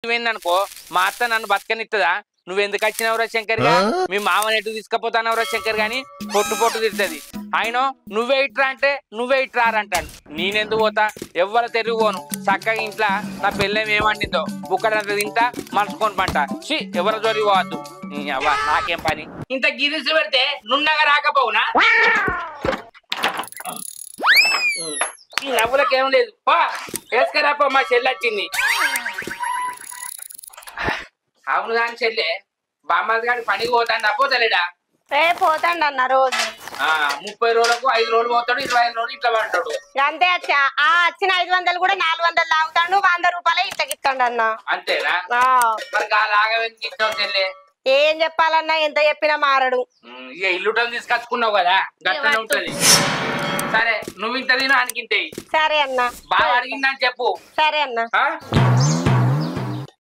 నువ్వేందనుకో మా అత్త నన్ను బతకనిస్తుందా? నువ్వెందుకు వచ్చినవరా శంకర్ గా? మీ మామని ఎటు తీసుకుపోతానవరా శంకర్ గాని పొట్టు పొట్టు తిడుతుంది. ఆయన నువ్వే ఇట్రా అంటే నువ్వే ఇట్రారంటాడు. నేనెందుకు పోతా? ఎవ్వరు తిరిగిపోను. చక్కగా ఇంట్లో నా పెళ్ళేం ఏమండిందో బుక్కడంత తింటా, మనసుకొని పంట. ఎవరు జోలికి పోవద్దు. అవ్వ నాకేం పని? ఇంత గిరిసి పెడితే నున్నగా రాకపోవునా? ఈ నవ్వులకేం లేదు. వేసుకరాపో, మా చెల్లి వచ్చింది. అవును కానీ చెల్లె, బామ్మది గారి పనికి పోతాడు పోతలేడా? పోతాడు అన్న రోజు 30 రోజులకు 5 రోజులు పోతాడు, 25 రోజులు ఇట్లా పడతాడు. అంతే. వచ్చిన 500 కూడా 400 లాగుతాడు, 100 రూపాయలే ఇట్లకి ఇస్తాడు అన్న. అంతేనా? మరి లాగవెందుకు ఇచ్చావు చెల్లె? ఏం చెప్పాలన్నా, ఎంత చెప్పినా మారడు. ఇక ఇల్లుటం తీసుకొచ్చుకున్నావు కదా, గట్లనే ఉంటది. సరే, నువ్వు ఇంత తిన అనికింతే. సరే అన్న. బాగా అడిగిందని చెప్పు. సరే అన్న.